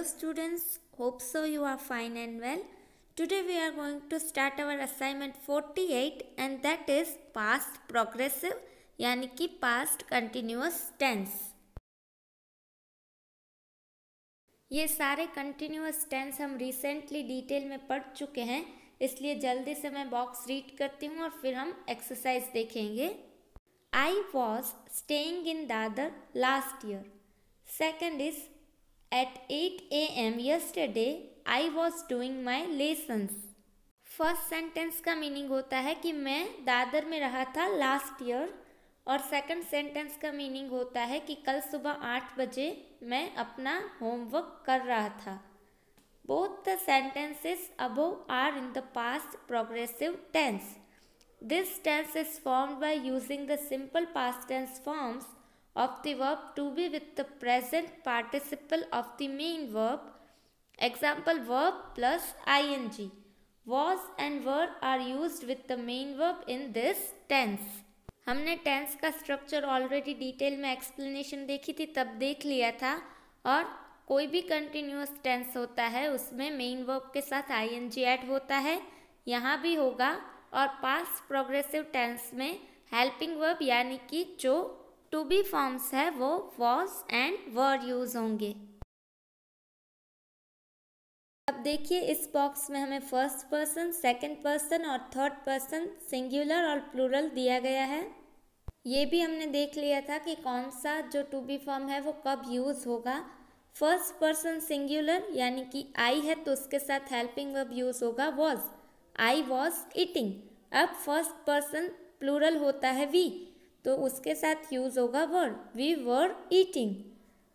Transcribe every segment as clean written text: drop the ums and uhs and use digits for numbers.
students, hope so you are fine and well. Today we are going to start our assignment 48 and that is past progressive यानी कि past continuous tense. ये सारे continuous tense हम recently detail में पढ़ चुके हैं, इसलिए जल्दी से मैं बॉक्स रीड करती हूँ और फिर हम एक्सरसाइज देखेंगे. I was staying in Dadar last year. Second is at 8 a.m. yesterday I was doing my lessons. First sentence का मीनिंग होता है कि मैं दादर में रहा था लास्ट ईयर और सेकंड सेंटेंस का मीनिंग होता है कि कल सुबह 8 बजे मैं अपना होमवर्क कर रहा था. Both the sentences above are in the past progressive tense. This tense is formed by using the simple past tense forms of the verb to be with the present participle of the main verb. Example verb plus ing. Was and were are used with the main verb in this tense. हमने tense का structure already detail में explanation देखी थी, तब देख लिया था. और कोई भी कंटिन्यूअस टेंस होता है उसमें मेन वर्ब के साथ ing ऐड होता है, यहाँ भी होगा. और पास्ट प्रोग्रेसिव टेंस में हेल्पिंग वर्ब यानी कि जो टू बी फॉर्म्स है वो वॉज एंड वर यूज होंगे. अब देखिए इस बॉक्स में हमें फर्स्ट पर्सन, सेकंड पर्सन और थर्ड पर्सन सिंगुलर और प्लूरल दिया गया है. ये भी हमने देख लिया था कि कौन सा जो टू बी फॉर्म है वो कब यूज होगा. फर्स्ट पर्सन सिंगुलर यानी कि आई है तो उसके साथ हेल्पिंग वर्ब यूज होगा वॉज. I was eating. अब फर्स्ट पर्सन प्लूरल होता है वी, तो उसके साथ यूज होगा were. We were eating.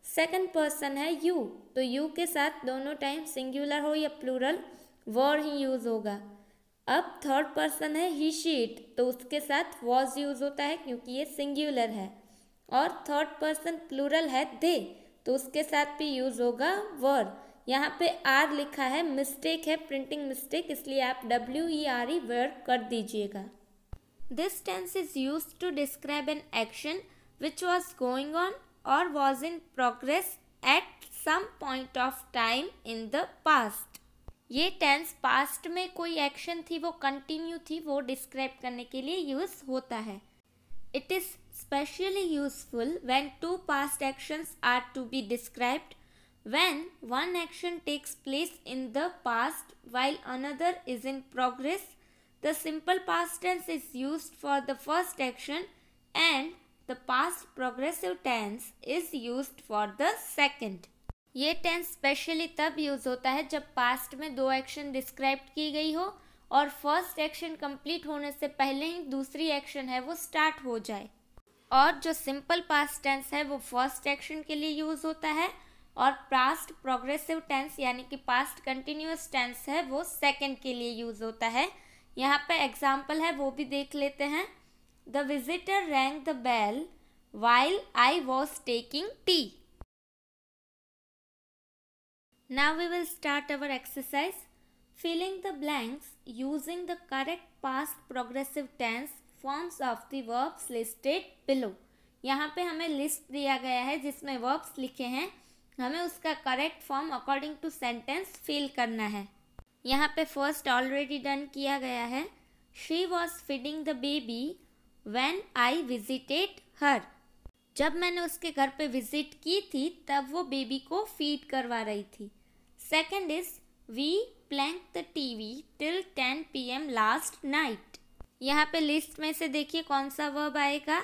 Second person है यू, तो यू के साथ दोनों टाइम सिंगुलर हो या प्लूरल वर ही यूज होगा. अब थर्ड पर्सन है ही शी इट, तो उसके साथ वॉज यूज होता है क्योंकि ये सिंगुलर है. और थर्ड पर्सन प्लूरल है दे, तो उसके साथ भी यूज होगा वर. यहाँ पे आर लिखा है, मिस्टेक है, प्रिंटिंग मिस्टेक, इसलिए आप WERE वेर कर दीजिएगा. This tense is use to describe an action which was going on और was in progress at some point of time in the past. ये टेंस पास्ट में कोई एक्शन थी वो कंटिन्यू थी, वो डिस्क्राइब करने के लिए यूज होता है. It is specially useful when two past actions are to be described. When one action takes place in the past while another is in progress, the simple past tense is used for the first action and the past progressive tense is used for the second. ये tense specially तब use होता है जब past में दो action describe की गई हो और फर्स्ट एक्शन कंप्लीट होने से पहले ही दूसरी एक्शन है वो स्टार्ट हो जाए. और जो सिंपल पास्ट टेंस है वो फर्स्ट एक्शन के लिए यूज होता है और पास्ट प्रोग्रेसिव टेंस यानी कि पास्ट कंटिन्यूअस टेंस है वो सेकंड के लिए यूज होता है. यहाँ पे एग्जाम्पल है वो भी देख लेते हैं. The visitor rang the bell while I was taking tea. Now we will start our exercise. Filling the blanks using the correct past progressive tense forms of the verbs listed below. यहाँ पे हमें list दिया गया है जिसमें verbs लिखे हैं, हमें उसका correct form according to sentence fill करना है. यहाँ पे फर्स्ट ऑलरेडी डन किया गया है. She was feeding the baby when I visited her. जब मैंने उसके घर पे विजिट की थी तब वो बेबी को फीड करवा रही थी. Second is we blank the TV till 10 PM last night. यहाँ पे लिस्ट में से देखिए कौन सा वर्ब आएगा,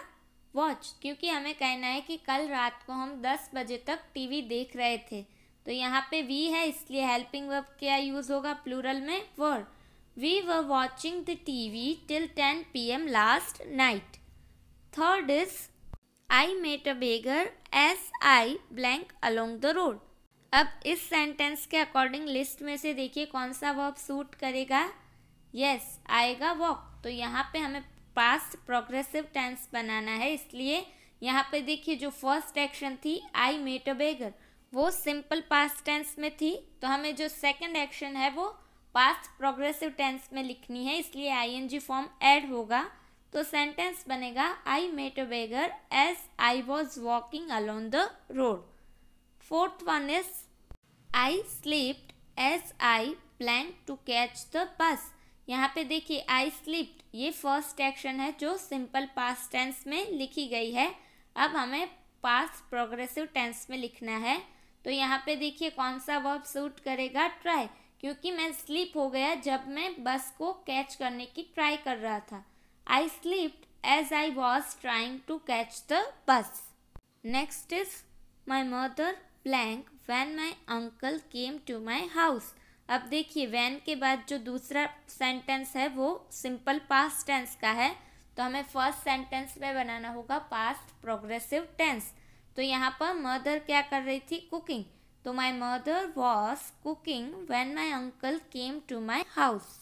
वॉच, क्योंकि हमें कहना है कि कल रात को हम 10 बजे तक टीवी देख रहे थे. तो यहाँ पे वी है इसलिए हेल्पिंग वर्ब क्या यूज होगा प्लूरल में were. We were watching the TV till 10 PM last night. Third is I met a beggar as I blank along the road. अब इस सेंटेंस के अकॉर्डिंग लिस्ट में से देखिए कौन सा वर्ब सूट करेगा. यस आएगा वॉक. तो यहाँ पे हमें पास्ट प्रोग्रेसिव टेंस बनाना है, इसलिए यहाँ पे देखिए जो फर्स्ट एक्शन थी आई मेट अ बेगर वो सिंपल पास्ट टेंस में थी, तो हमें जो सेकंड एक्शन है वो पास्ट प्रोग्रेसिव टेंस में लिखनी है, इसलिए ing फॉर्म ऐड होगा. तो सेंटेंस बनेगा I met a beggar as I was walking along the road. Fourth one is I slept as I plan to catch the bus. यहाँ पे देखिए आई स्लीप्ड ये फर्स्ट एक्शन है जो simple past tense में लिखी गई है। अब हमें पास्ट प्रोग्रेसिव टेंस में लिखना है। तो यहाँ पे देखिए कौन सा वर्ब सूट करेगा, ट्राई, क्योंकि मैं स्लीप हो गया जब मैं बस को कैच करने की ट्राई कर रहा था। I slept as I was trying to catch the bus. Next is my mother blank when my uncle came to my house. अब देखिए व्हेन के बाद जो दूसरा सेंटेंस है वो सिंपल पास्ट टेंस का है, तो हमें फर्स्ट सेंटेंस में बनाना होगा पास्ट प्रोग्रेसिव टेंस। तो यहाँ पर मदर क्या कर रही थी, कुकिंग, तो my mother was cooking when my uncle came to my house.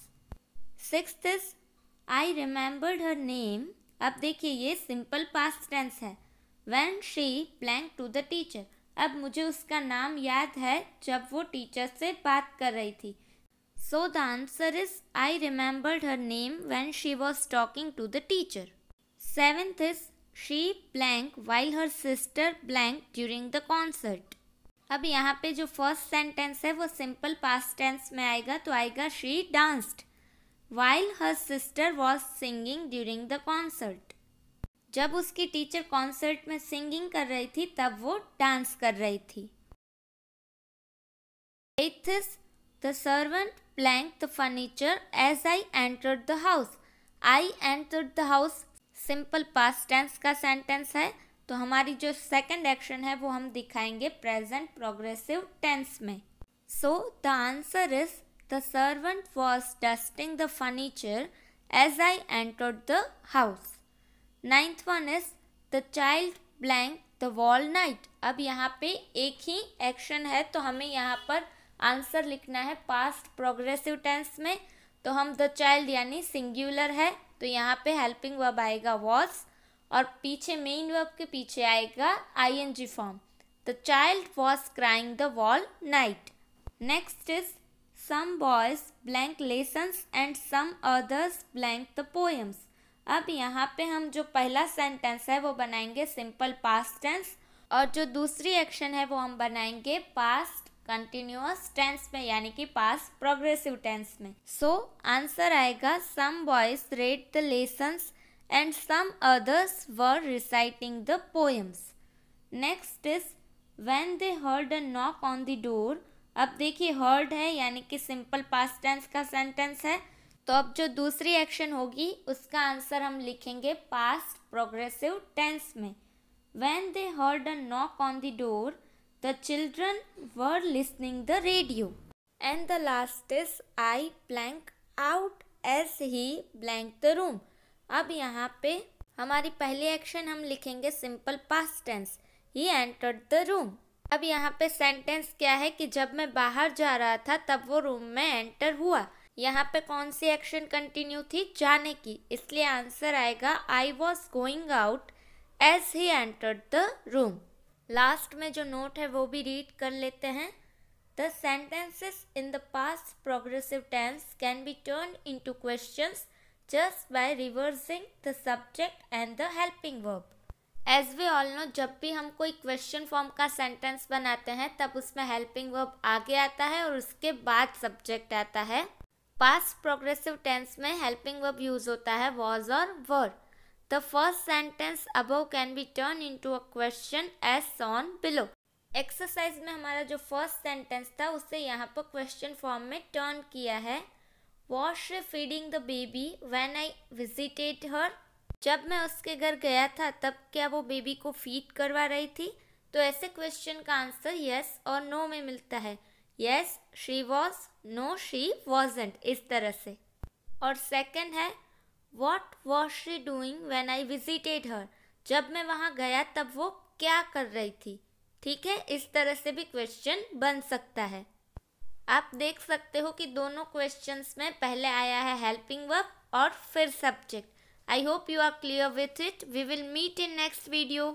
Sixth is I remembered her name. अब देखिए ये सिंपल पास्ट टेंस है, when she blank to the teacher. अब मुझे उसका नाम याद है जब वो टीचर से बात कर रही थी। So the answer is I remembered her name when she was talking to the teacher. Seventh is she blank while her sister blank during the concert. अब यहाँ पे जो फर्स्ट सेंटेंस है वो सिंपल पास्ट टेंस में आएगा, तो आएगा she danced while her sister was singing during the concert. जब उसकी टीचर कॉन्सर्ट में सिंगिंग कर रही थी तब वो डांस कर रही थी। Eighth is the servant blank the furniture as I entered the house. I entered the house simple past tense का सेंटेंस है, तो हमारी जो सेकंड एक्शन है वो हम दिखाएंगे प्रेजेंट प्रोग्रेसिव टेंस में। So the answer is the servant was dusting the furniture as I entered the house. Ninth one is the child blank the wall night. अब यहाँ पे एक ही एक्शन है, तो हमें यहाँ पर आंसर लिखना है पास्ट प्रोग्रेसिव टेंस में। तो हम द चाइल्ड यानी सिंगुलर है, तो यहाँ पे हेल्पिंग वर्ब आएगा वॉज, और पीछे मेन वर्ब के पीछे आएगा ING form. The child was crying the wall night. Next is some boys blank lessons and some others blank the poems. अब यहाँ पे हम जो पहला सेंटेंस है वो बनाएंगे सिंपल पास्ट टेंस, और जो दूसरी एक्शन है वो हम बनाएंगे पास्ट कंटिन्यूअस टेंस में, यानी कि पास्ट प्रोग्रेसिव टेंस में। सो आंसर आएगा some boys read the lessons and some others were reciting the poems. Next is when they heard a knock on the door. अब देखिए हर्ड है यानी कि सिंपल पास्ट टेंस का sentence है, तो अब जो दूसरी एक्शन होगी उसका आंसर हम लिखेंगे पास्ट प्रोग्रेसिव टेंस में। When they heard a knock on the door, the children were listening the radio. And the last is I blank out as he blanked the room. अब यहाँ पे हमारी पहली एक्शन हम लिखेंगे simple past tense, he entered the room. अब यहाँ पे सेंटेंस क्या है कि जब मैं बाहर जा रहा था तब वो रूम में एंटर हुआ। यहाँ पे कौन सी एक्शन कंटिन्यू थी, जाने की, इसलिए आंसर आएगा I was going out as he entered the room. लास्ट में जो नोट है वो भी रीड कर लेते हैं। The sentences in the past progressive tense can be turn into questions just by reversing the subject and the helping verb. As we all know, जब भी हम कोई क्वेश्चन फॉर्म का सेंटेंस बनाते हैं तब उसमें हेल्पिंग वर्ब आगे आता है और उसके बाद सब्जेक्ट आता है। पास्ट प्रोग्रेसिव टेंस में हेल्पिंग वर्ब यूज होता है वॉज और were. The first sentence above can be turn into a question as shown below. Exercise में हमारा जो फर्स्ट सेंटेंस था उसे यहाँ पर क्वेश्चन फॉर्म में टर्न किया है। Was she feeding the baby when I visited her. जब मैं उसके घर गया था तब क्या वो बेबी को फीड करवा रही थी। तो ऐसे क्वेश्चन का आंसर यस और नो में मिलता है। Yes she was, no she wasn't, इस तरह से। और सेकंड है what was she doing when I visited her. जब मैं वहाँ गया तब वो क्या कर रही थी। ठीक है, इस तरह से भी क्वेश्चन बन सकता है। आप देख सकते हो कि दोनों क्वेश्चंस में पहले आया है हेल्पिंग वर्ब और फिर subject. I hope you are clear with it. We will meet in next video.